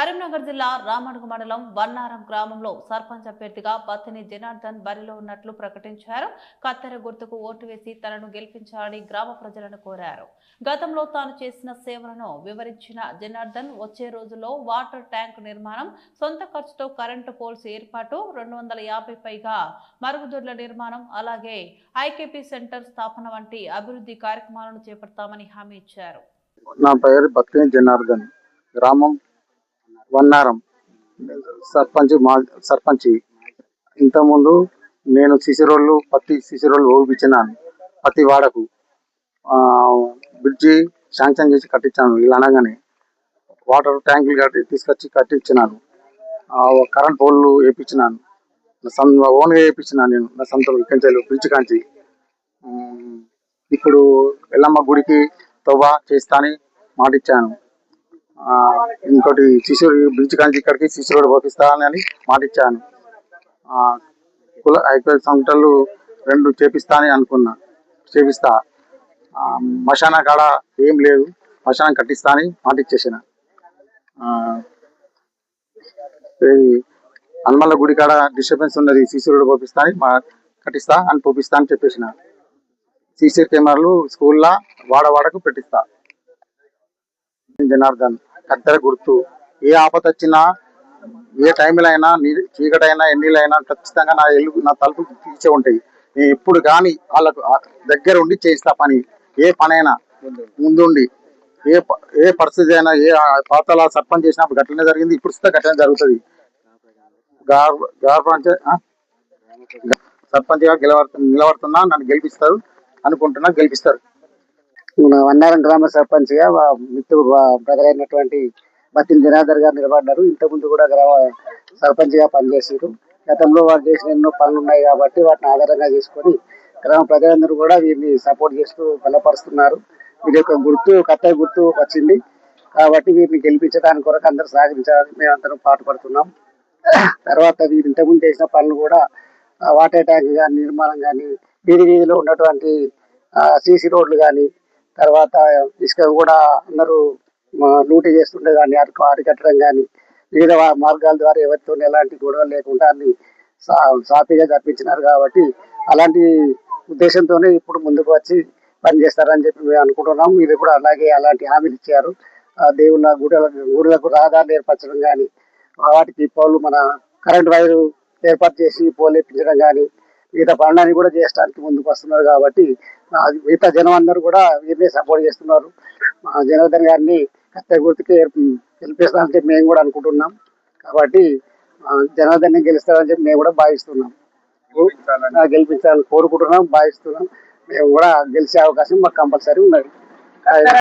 కరీంనగర్ జిల్లా రామడుగు మండలం వన్నారం గ్రామంలో సర్పంచ్ అభ్యర్థిగా బత్తిని జనార్దన్ బరిలో ఉన్నట్లు ప్రకటించారు. కత్తెర గుర్తుకు ఓటు వేసి తనను గెలిపించాలని గ్రామ ప్రజలను కోరారు. గతంలో తాను చేసిన సేవలను వివరించిన జనార్దన్ వచ్చే రోజుల్లో వాటర్ ట్యాంక్ నిర్మాణం, సొంత ఖర్చుతో కరెంటు పోల్స్ ఏర్పాటు, 250 పైగా మరుగుదొడ్ల నిర్మాణం, అలాగే ఐకేపీ సెంటర్ స్థాపన వంటి అభివృద్ధి కార్యక్రమాలను చేపడతామని హామీ ఇచ్చారు. నా పేరు బత్తిని జనార్దన్, గ్రామం వన్నారం, సర్పంచ్. ఇంతకుముందు నేను పత్తి సిసిరోళ్ళు ఊపించినాను. ప్రతి వాడకు బ్రిడ్జి శాంక్షన్ చేసి కట్టించాను. ఇలా అనగానే వాటర్ ట్యాంకులు తీసుకొచ్చి కట్టించినాను. కరెంట్ పోల్లు వేయించినాను. ఓన్గా వేయించినాను. నేను నా సొంత కంచెలు బ్రిడ్జి కాంచి. ఇప్పుడు ఎల్లమ్మ గుడికి తవ్వ చేస్తానని మాటిచ్చాను. ఇంకోటి బ్రిడ్జ్ కాంచి ఇక్కడికి సిసి రోడ్ పోపిస్తానని మాటిచ్చాను. ఐపీఎల్ సెంటర్లు 2 చేపిస్తానని అనుకున్నా, చేపిస్తా. మశానా కాడ ఏం లేదు, మశానం కట్టిస్తా అని మాటిచ్చేసిన. హనుమల్ల గుడి కాడ డిస్టర్బెన్స్ ఉన్నది, సిసి రోడ్ పోపిస్తా అని కట్టిస్తా అని పోపిస్తా అని చెప్పేసిన. సీసీ కెమెరాలు స్కూల్లో వాడకు పెట్టిస్తా. జనార్దన్, కత్తెర గుర్తు. ఏ ఆపద వచ్చినా, ఏ టైంలో అయినా, చీకటైనా, ఎన్నిలైనా ఖచ్చితంగా నా తలుపులు తీసే ఉంటాయి. నేను ఎప్పుడు కానీ వాళ్ళకు దగ్గర ఉండి చేయిస్తా పని. ఏ పనైనా ముందుండి, ఏ పరిస్థితి అయినా, ఏ పాతల సర్పంచ్ చేసినప్పుడు గట్లనే జరిగింది, ఇప్పుడు గట్లనే జరుగుతుంది. సర్పంచ్గా నిలబడుతున్నా, నన్ను గెలిపిస్తారు అనుకుంటున్నా, గెలిపిస్తారు. వన్నారం గ్రామ సర్పంచ్ గా మిత్రుడు బ్రదర్ అయినటువంటి బత్తిని జనార్దన్ గారు నిలబడ్డారు. ఇంతకుముందు కూడా గ్రామ సర్పంచ్ గా పనిచేసారు. గతంలో వారు చేసిన ఎన్నో పనులు ఉన్నాయి కాబట్టి వాటిని ఆధారంగా చేసుకొని గ్రామ ప్రజలందరూ కూడా వీరిని సపోర్ట్ చేస్తూ బలపరుస్తున్నారు. వీరి యొక్క గుర్తు కత్తెర గుర్తు వచ్చింది కాబట్టి వీరిని గెలిపించడానికి కొరకు అందరూ సహకరించాలని మేమందరం పాటుపడుతున్నాం. తర్వాత వీరు ఇంతకుముందు చేసిన పనులు కూడా వాటర్ ట్యాంక్ కానీ, నిర్మాణం కానీ, వీధిలో ఉన్నటువంటి సీసీ రోడ్లు కానీ, తర్వాత ఇసుక కూడా అందరూ లూటీ చేస్తుండే దాన్ని అరికట్టడం కానీ, వివిధ మార్గాల ద్వారా ఎవరితో ఎలాంటి గొడవలు లేకుండా అన్ని సాఫీగా జరిపించినారు. కాబట్టి అలాంటి ఉద్దేశంతోనే ఇప్పుడు ముందుకు వచ్చి పనిచేస్తారని చెప్పి మేము అనుకుంటున్నాం. ఇది కూడా అలాంటి హామీలు ఇచ్చారు. దేవుళ్ళ గుడులకు రహదారులు ఏర్పరచడం కానీ, వాటికి పోలు మన కరెంట్ వైరు ఏర్పాటు చేసి పోలు వేయించడం కానీ, మిగతా పనులన్నీ కూడా చేయడానికి ముందుకు వస్తున్నారు. కాబట్టి మిగతా జనం అందరూ కూడా వీరిని సపోర్ట్ చేస్తున్నారు. జనార్దన్ గారిని కత్తెర గుర్తుకి గెలిపిస్తామని చెప్పి మేము కూడా అనుకుంటున్నాం. కాబట్టి జనార్దన్ గెలుస్తారని చెప్పి మేము కూడా భావిస్తున్నాం. గెలిపించాలని కోరుకుంటున్నాం, భావిస్తున్నాం. మేము కూడా గెలిచే అవకాశం మాకు కంపల్సరీ ఉన్నది.